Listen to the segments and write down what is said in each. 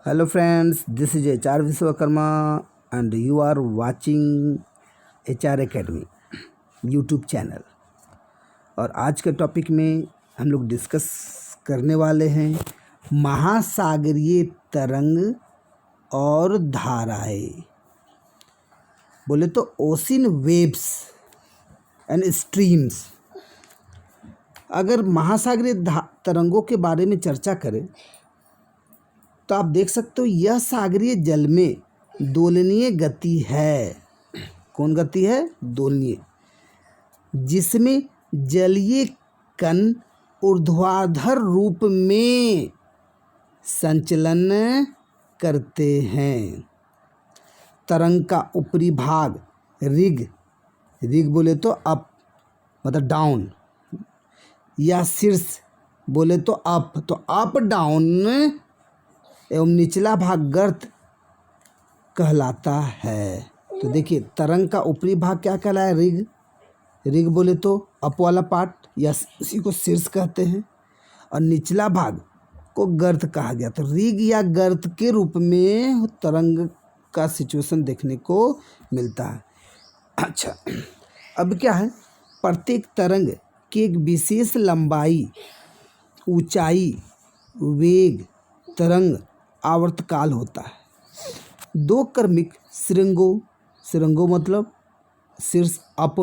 Hello friends, this is HR Vishwakarma and you are watching HR Academy YouTube channel. और आज के topic में हम लोग डिस्कस करने वाले हैं महासागरीय तरंग और धाराएं। बोले तो ओशियन वेव्स एंड स्ट्रीम्स। अगर महासागरीय तरंगों के बारे में चर्चा करें तो आप देख सकते हो यह सागरीय जल में दोलनीय गति है। कौन गति है? दोलनीय, जिसमें जलीय कण ऊर्ध्वाधर रूप में संचलन करते हैं। तरंग का ऊपरी भाग रिग बोले तो अप मतलब डाउन, या शीर्ष बोले तो अप, तो अप डाउन एवं निचला भाग गर्त कहलाता है। तो देखिए तरंग का ऊपरी भाग क्या कहलाया? रिग बोले तो अप वाला पार्ट या इसी को शीर्ष कहते हैं, और निचला भाग को गर्त कहा गया। तो रिग या गर्त के रूप में तरंग का सिचुएशन देखने को मिलता है। अच्छा, अब क्या है? प्रत्येक तरंग की एक विशेष लंबाई, ऊंचाई, वेग, तरंग आवर्तकाल होता है। दो क्रमिक श्रृंगों मतलब शीर्ष अप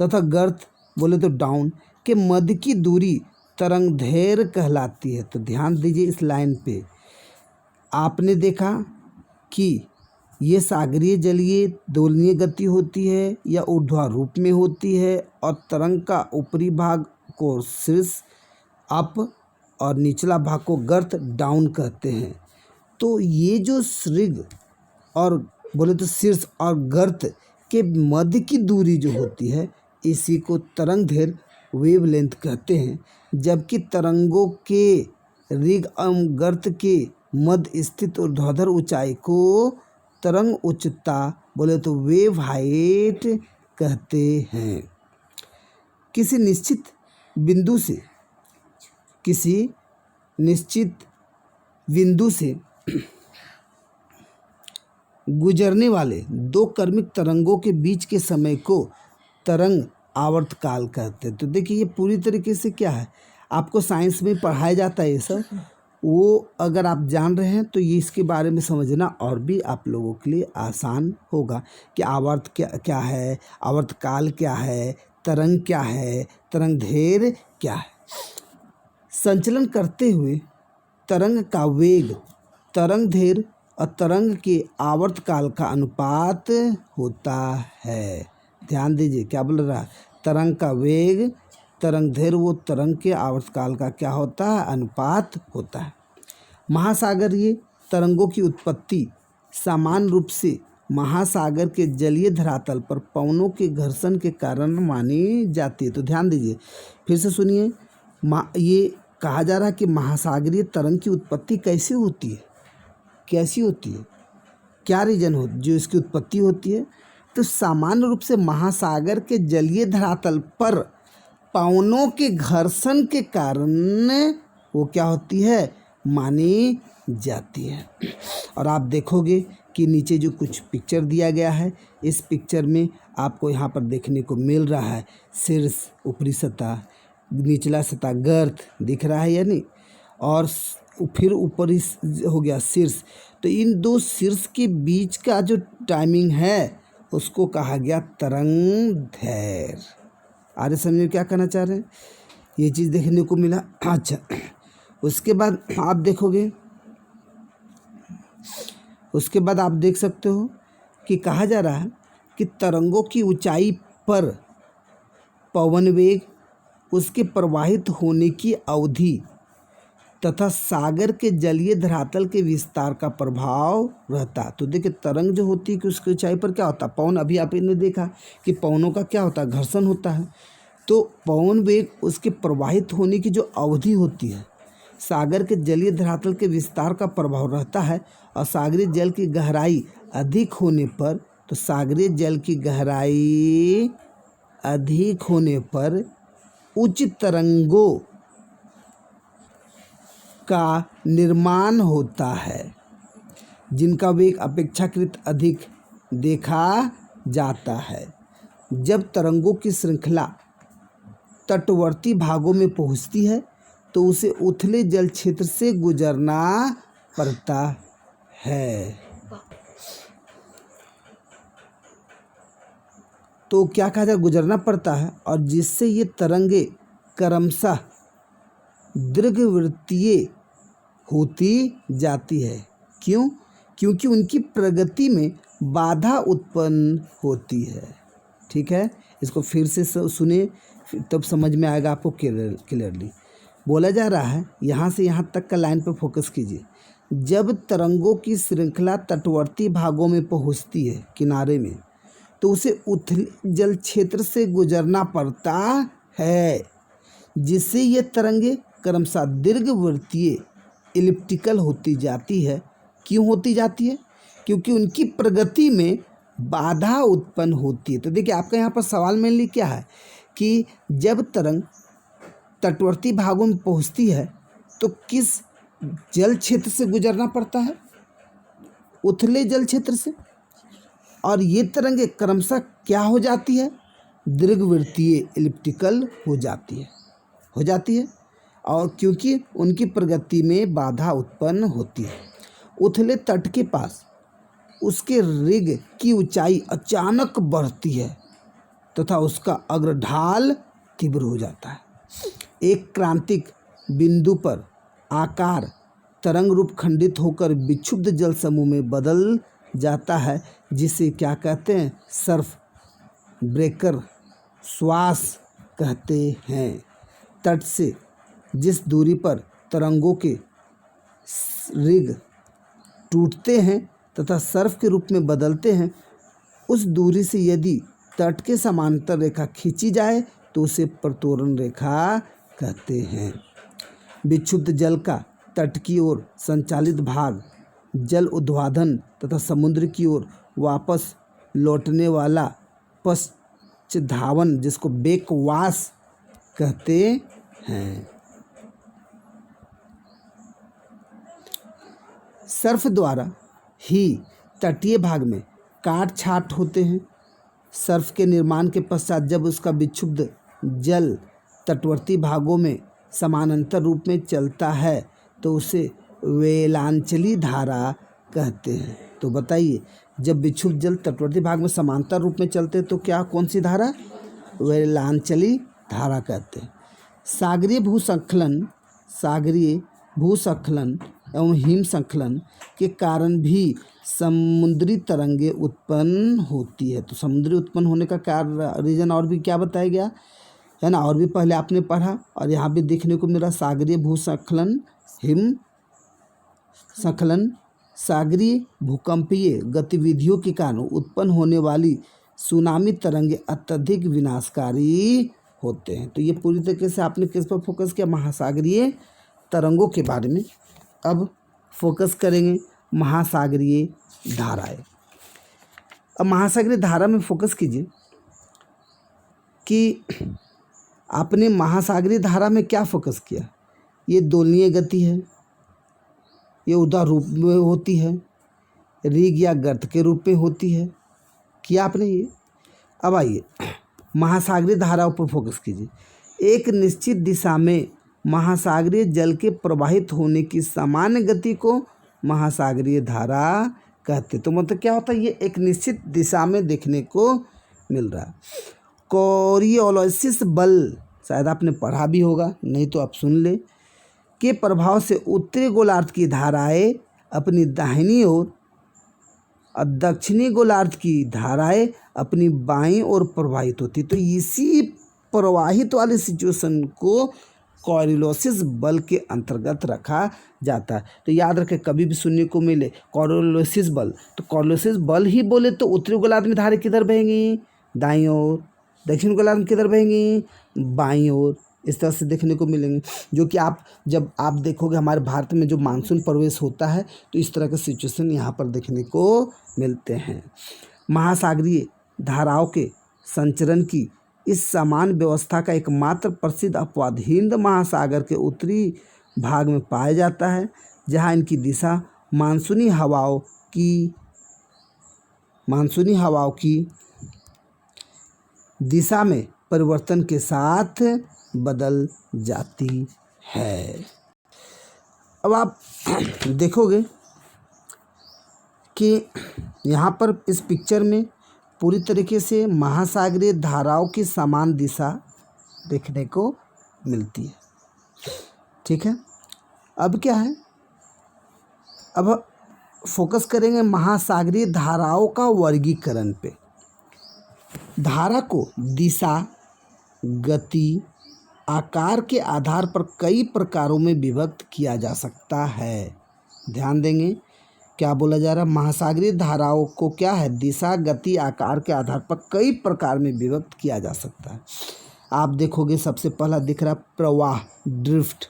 तथा गर्त बोले तो डाउन के मध्य की दूरी तरंगदैर्घ्य कहलाती है। तो ध्यान दीजिए इस लाइन पे। आपने देखा कि ये सागरीय जलीय दोलनीय गति होती है या ऊर्ध्वाधर रूप में होती है, और तरंग का ऊपरी भाग को शीर्ष अप और निचला भाग को गर्त डाउन कहते हैं। तो ये जो श्रिग और बोले तो शीर्ष और गर्त के मध्य की दूरी जो होती है, इसी को तरंगदैर्घ्य वेवलेंथ कहते हैं। जबकि तरंगों के रिग एवं गर्त के मध्य स्थित ऊर्ध्वाधर ऊंचाई को तरंग उच्चता बोले तो वेव हाइट कहते हैं। किसी निश्चित बिंदु से गुजरने वाले दो क्रमिक तरंगों के बीच के समय को तरंग आवर्तकाल कहते हैं। तो देखिए ये पूरी तरीके से क्या है, आपको साइंस में पढ़ाया जाता है ये सब। वो अगर आप जान रहे हैं तो ये इसके बारे में समझना और भी आप लोगों के लिए आसान होगा कि आवर्त क्या है, आवर्तकाल क्या है, तरंग क्या है, तरंगदैर्घ्य क्या है। संचलन करते हुए तरंग का वेग तरंगदैर्घ्य और तरंग के आवर्तकाल का अनुपात होता है। ध्यान दीजिए क्या बोल रहा है? तरंग का वेग तरंगदैर्घ्य वो तरंग के आवर्तकाल का क्या होता है? अनुपात होता है। महासागरीय तरंगों की उत्पत्ति सामान्य रूप से महासागर के जलीय धरातल पर पवनों के घर्षण के कारण मानी जाती है। तो ध्यान दीजिए, फिर से सुनिए। ये कहा जा रहा है कि महासागरीय तरंग की उत्पत्ति कैसे होती है, क्या रीजन हो जो इसकी उत्पत्ति होती है? तो सामान्य रूप से महासागर के जलीय धरातल पर पवनों के घर्षण के कारण वो क्या होती है? मानी जाती है। और आप देखोगे कि नीचे जो कुछ पिक्चर दिया गया है, इस पिक्चर में आपको यहाँ पर देखने को मिल रहा है शीर्ष ऊपरी सतह, निचला सतह गर्त दिख रहा है या नहीं, और फिर ऊपर हो गया शीर्ष। तो इन दो शीर्ष के बीच का जो टाइमिंग है उसको कहा गया तरंगदैर्घ्य। आगे समझिए क्या कहना चाह रहे हैं, ये चीज़ देखने को मिला। अच्छा, उसके बाद आप देख सकते हो कि कहा जा रहा है कि तरंगों की ऊंचाई पर पवन वेग, उसके प्रवाहित होने की अवधि तथा सागर के जलीय धरातल के विस्तार का प्रभाव रहता। तो देखिए तरंग जो होती है कि उसकी ऊंचाई पर क्या होता है? पवन। अभी आपने देखा कि पवनों का क्या होता है? घर्षण होता है। तो पवन वेग उसके प्रवाहित होने की जो अवधि होती है, सागर के जलीय धरातल के विस्तार का प्रभाव रहता है। और सागरीय जल की गहराई अधिक होने पर, तो सागरीय जल की गहराई अधिक होने पर उच्च तरंगों का निर्माण होता है। जिनका वेग अपेक्षाकृत अधिक देखा जाता है। जब तरंगों की श्रृंखला तटवर्ती भागों में पहुंचती है तो उसे उथले जल क्षेत्र से गुजरना पड़ता है। तो क्या कहा जाए, गुजरना पड़ता है, और जिससे ये तरंगे क्रमशः दीर्घवृत्तीय होती जाती है। क्यों? क्योंकि उनकी प्रगति में बाधा उत्पन्न होती है। ठीक है, इसको फिर से सुने, तब समझ में आएगा आपको क्लियरली। बोला जा रहा है, यहाँ से यहाँ तक का लाइन पर फोकस कीजिए। जब तरंगों की श्रृंखला तटवर्ती भागों में पहुँचती है, किनारे में, तो उसे उथले जल क्षेत्र से गुजरना पड़ता है, जिससे ये तरंगे क्रमशः दीर्घवृत्तीय एलिप्टिकल होती जाती है। क्यों होती जाती है? क्योंकि उनकी प्रगति में बाधा उत्पन्न होती है। तो देखिए, आपका यहाँ पर सवाल मेनली क्या है कि जब तरंग तटवर्ती भागों में पहुँचती है तो किस जल क्षेत्र से गुजरना पड़ता है? उथले जल क्षेत्र से। और ये तरंगे क्रमशः क्या हो जाती है? दीर्घवृत्तीय एलिप्टिकल हो जाती है, और क्योंकि उनकी प्रगति में बाधा उत्पन्न होती है। उथले तट के पास उसके रिग की ऊंचाई अचानक बढ़ती है तथा उसका अग्रढाल तीव्र हो जाता है। एक क्रांतिक बिंदु पर आकार तरंग रूप खंडित होकर विक्षुब्ध जल समूह में बदल जाता है, जिसे क्या कहते हैं? सर्फ ब्रेकर श्वास कहते हैं। तट से जिस दूरी पर तरंगों के रिग टूटते हैं तथा सर्फ के रूप में बदलते हैं, उस दूरी से यदि तट के समांतर रेखा खींची जाए तो उसे प्रतोरण रेखा कहते हैं। विक्षुब्ध जल का तट की ओर संचालित भाग जल ऊर्ध्वाधर तथा समुद्र की ओर वापस लौटने वाला पश्चधावन, जिसको बैकवाश कहते हैं। सर्फ द्वारा ही तटीय भाग में काट छाट होते हैं। सर्फ के निर्माण के पश्चात जब उसका विक्षुब्ध जल तटवर्ती भागों में समानांतर रूप में चलता है तो उसे वेलांचली धारा कहते हैं। तो बताइए, जब विक्षुब्ध जल तटवर्ती भाग में समांतर रूप में चलते हैं तो क्या, कौन सी धारा? वेलांचली धारा कहते हैं। सागरीय भूस्खलन एवं हिमस्खलन के कारण भी समुद्री तरंगे उत्पन्न होती है। तो समुद्री उत्पन्न होने का रीजन और भी क्या बताया गया है ना, और भी पहले आपने पढ़ा, और यहाँ भी देखने को मिला सागरीय भूस्खलन, हिमस्खलन, सागरीय भूकंपीय गतिविधियों के कारण उत्पन्न होने वाली सुनामी तरंगे अत्यधिक विनाशकारी होते हैं। तो ये पूरी तरीके से आपने किस पर फोकस किया? महासागरीय तरंगों के बारे में। अब फोकस करेंगे महासागरीय धाराएं। अब महासागरीय धारा में फोकस कीजिए कि आपने महासागरीय धारा में क्या फोकस किया। ये दोलनीय गति है, ये उदार रूप में होती है, रिग या गर्त के रूप में होती है, किया आपने ये। अब आइए महासागरीय धाराओं पर फोकस कीजिए। एक निश्चित दिशा में महासागरीय जल के प्रवाहित होने की सामान्य गति को महासागरीय धारा कहते। तो मतलब क्या होता है, ये एक निश्चित दिशा में देखने को मिल रहा है। कोरियोलिस बल, शायद आपने पढ़ा भी होगा, नहीं तो आप सुन ले, के प्रभाव से उत्तरी गोलार्ध की धाराएं अपनी दाहिनी ओर और दक्षिणी गोलार्ध की धाराएं अपनी बाईं ओर प्रवाहित होती। तो इसी प्रवाहित वाले सिचुएशन को कोरियोलिस बल के अंतर्गत रखा जाता है। तो याद रखें, कभी भी सुनने को मिले कोरियोलिस बल, तो कोरियोलिस बल ही बोले तो उत्तरी गोलार्ध में धाराएं किधर बहेंगी? दाईं ओर। दक्षिण गोलार्ध में किधर बहेंगी? बाईं ओर। इस तरह से देखने को मिलेंगे, जो कि जब आप देखोगे हमारे भारत में जो मानसून प्रवेश होता है तो इस तरह के सिचुएशन यहाँ पर देखने को मिलते हैं। महासागरीय धाराओं के संचरण की इस समान व्यवस्था का एकमात्र प्रसिद्ध अपवाद हिंद महासागर के उत्तरी भाग में पाया जाता है, जहाँ इनकी दिशा मानसूनी हवाओं हवाओं की दिशा में परिवर्तन के साथ बदल जाती है। अब आप देखोगे कि यहाँ पर इस पिक्चर में पूरी तरीके से महासागरीय धाराओं की समान दिशा देखने को मिलती है। ठीक है, अब क्या है, अब फोकस करेंगे महासागरीय धाराओं का वर्गीकरण पे। धारा को दिशा, गति, आकार के आधार पर कई प्रकारों में विभक्त किया जा सकता है। ध्यान देंगे, क्या बोला जा रहा है, महासागरीय धाराओं को क्या है, दिशा, गति, आकार के आधार पर कई प्रकार में विभक्त किया जा सकता है। आप देखोगे सबसे पहला दिख रहा प्रवाह, ड्रिफ्ट।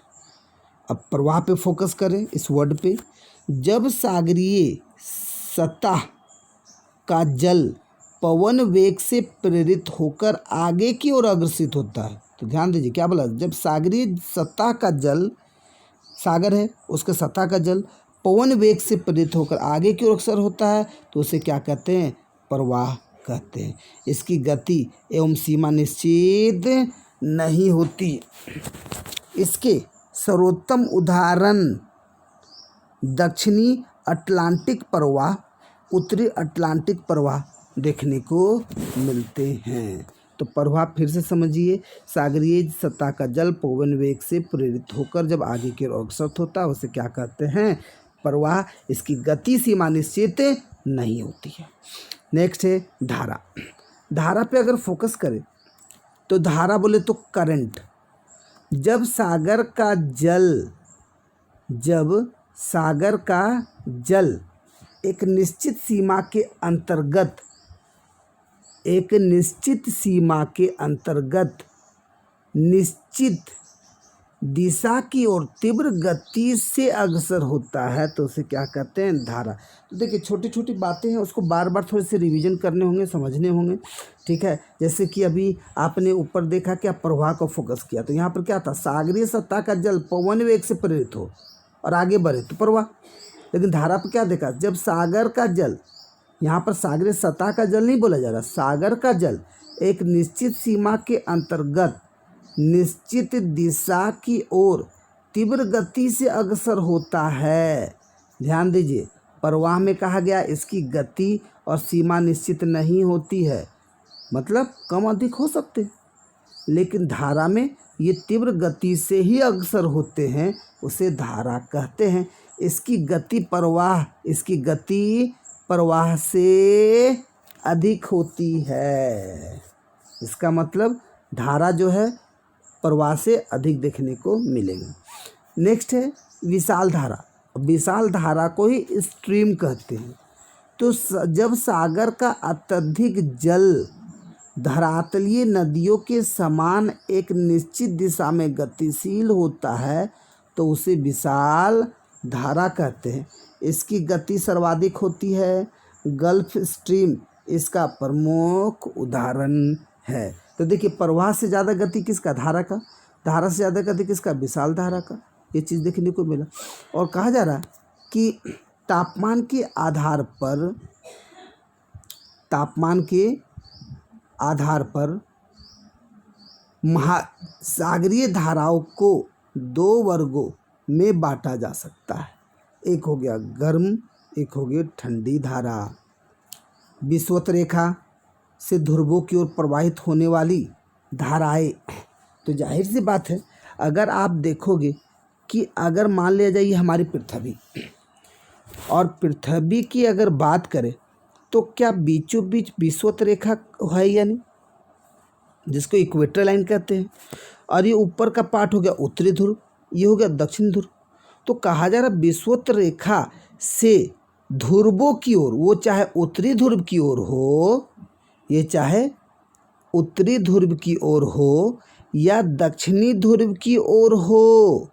अब प्रवाह पे फोकस करें, इस वर्ड पे। जब सागरीय सतह का जल पवन वेग से प्रेरित होकर आगे की ओर अग्रसित होता है, तो ध्यान दीजिए क्या बोला, जब सागरीय सतह का जल, सागर है उसके सतह का जल पवन वेग से प्रेरित होकर आगे की ओर अग्रसर होता है तो उसे क्या कहते हैं, प्रवाह कहते हैं। इसकी गति एवं सीमा निश्चित नहीं होती। इसके सर्वोत्तम उदाहरण दक्षिणी अटलांटिक प्रवाह, उत्तरी अटलांटिक प्रवाह देखने को मिलते हैं। तो प्रवाह फिर से समझिए, सागरीय सतह का जल पवन वेग से प्रेरित होकर जब आगे की ओर अग्रसर होता है उसे क्या कहते हैं, प्रवाह। इसकी गति सीमा निश्चित नहीं होती है। नेक्स्ट है धारा। धारा पे अगर फोकस करें तो धारा बोले तो करंट। जब सागर का जल एक निश्चित सीमा के अंतर्गत निश्चित दिशा की ओर तीव्र गति से अग्रसर होता है तो उसे क्या कहते हैं, धारा। तो देखिए छोटी छोटी बातें हैं, उसको बार बार थोड़े से रिवीजन करने होंगे, समझने होंगे। ठीक है, जैसे कि अभी आपने ऊपर देखा क्या, प्रवाह को फोकस किया, तो यहाँ पर क्या था, सागरीय सतह का जल पवन वेग से प्रेरित हो और आगे बढ़े तो प्रवाह। लेकिन धारा पर क्या देखा, जब सागर का जल, यहाँ पर सागरीय सतह का जल नहीं बोला जा रहा, सागर का जल एक निश्चित सीमा के अंतर्गत निश्चित दिशा की ओर तीव्र गति से अग्रसर होता है। ध्यान दीजिए, प्रवाह में कहा गया इसकी गति और सीमा निश्चित नहीं होती है, मतलब कम अधिक हो सकते, लेकिन धारा में ये तीव्र गति से ही अग्रसर होते हैं, उसे धारा कहते हैं। इसकी गति प्रवाह से अधिक होती है। इसका मतलब धारा जो है प्रवाह से अधिक देखने को मिलेगा। नेक्स्ट है विशाल धारा। विशाल धारा को ही स्ट्रीम कहते हैं। तो जब सागर का अत्यधिक जल धरातलीय नदियों के समान एक निश्चित दिशा में गतिशील होता है तो उसे विशाल धारा कहते हैं। इसकी गति सर्वाधिक होती है। गल्फ स्ट्रीम इसका प्रमुख उदाहरण है। तो देखिए प्रवाह से ज़्यादा गति किसका, धारा का। धारा से ज़्यादा गति किसका, विशाल धारा का। ये चीज़ देखने को मिला। और कहा जा रहा है कि तापमान के आधार पर महासागरीय धाराओं को दो वर्गों में बांटा जा सकता है। एक हो गया गर्म, एक हो गया ठंडी धारा। विषुवत रेखा से ध्रुवों की ओर प्रवाहित होने वाली धाराएं, तो जाहिर सी बात है, अगर आप देखोगे कि अगर मान लिया जाए हमारी पृथ्वी, और पृथ्वी की अगर बात करें तो क्या बीचों बीच विषुवत रेखा है या नहीं, जिसको इक्वेटर लाइन कहते हैं। और ये ऊपर का पार्ट हो गया उत्तरी ध्रुव, ये हो गया दक्षिण ध्रुव। तो कहा जा रहा विषुवत रेखा से ध्रुवों की ओर, वो चाहे उत्तरी ध्रुव की ओर हो, ये चाहे उत्तरी ध्रुव की ओर हो या दक्षिणी ध्रुव की ओर हो,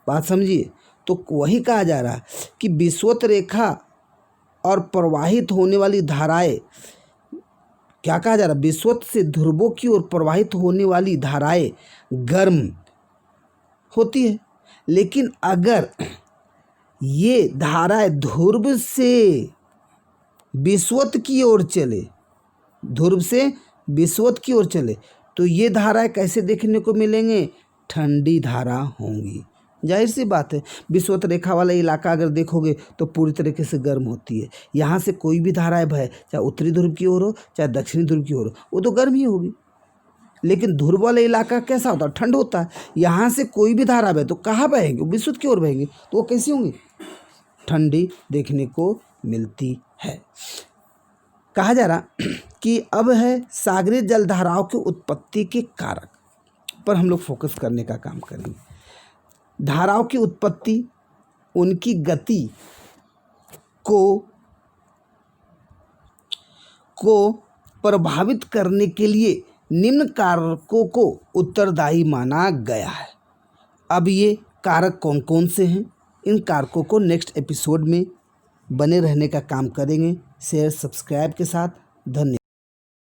बात समझिए। तो वही कहा जा रहा है कि विषुवत रेखा और प्रवाहित होने वाली धाराएं, क्या कहा जा रहा है, विषुवत से ध्रुवों की ओर प्रवाहित होने वाली धाराएं गर्म होती है। लेकिन अगर ये धाराएं ध्रुव से विषुवत की ओर चले, ध्रुव से विषुवत की ओर चले तो ये धाराएं कैसे देखने को मिलेंगे? ठंडी धारा होंगी। जाहिर सी बात है, विषुवत रेखा वाला इलाका अगर देखोगे तो पूरी तरीके से गर्म होती है। यहाँ से कोई भी धाराएं बहे, चाहे उत्तरी ध्रुव की ओर हो चाहे दक्षिणी ध्रुव की ओर हो, वो तो गर्म ही होगी। लेकिन ध्रुव वाला इलाका कैसा होता है? ठंड होता है। यहाँ से कोई भी धारा बहे तो कहाँ बहेंगे? विषुवत की ओर बहेंगे, तो वो कैसी होंगी? ठंडी देखने को मिलती है। कहा जा रहा कि अब है सागरीय जलधाराओं की उत्पत्ति के कारक पर हम लोग फोकस करने का काम करेंगे। धाराओं की उत्पत्ति, उनकी गति को प्रभावित करने के लिए निम्न कारकों को उत्तरदायी माना गया है। अब ये कारक कौन कौन से हैं, इन कारकों को नेक्स्ट एपिसोड में बने रहने का काम करेंगे। शेयर सब्सक्राइब के साथ। धन्यवाद।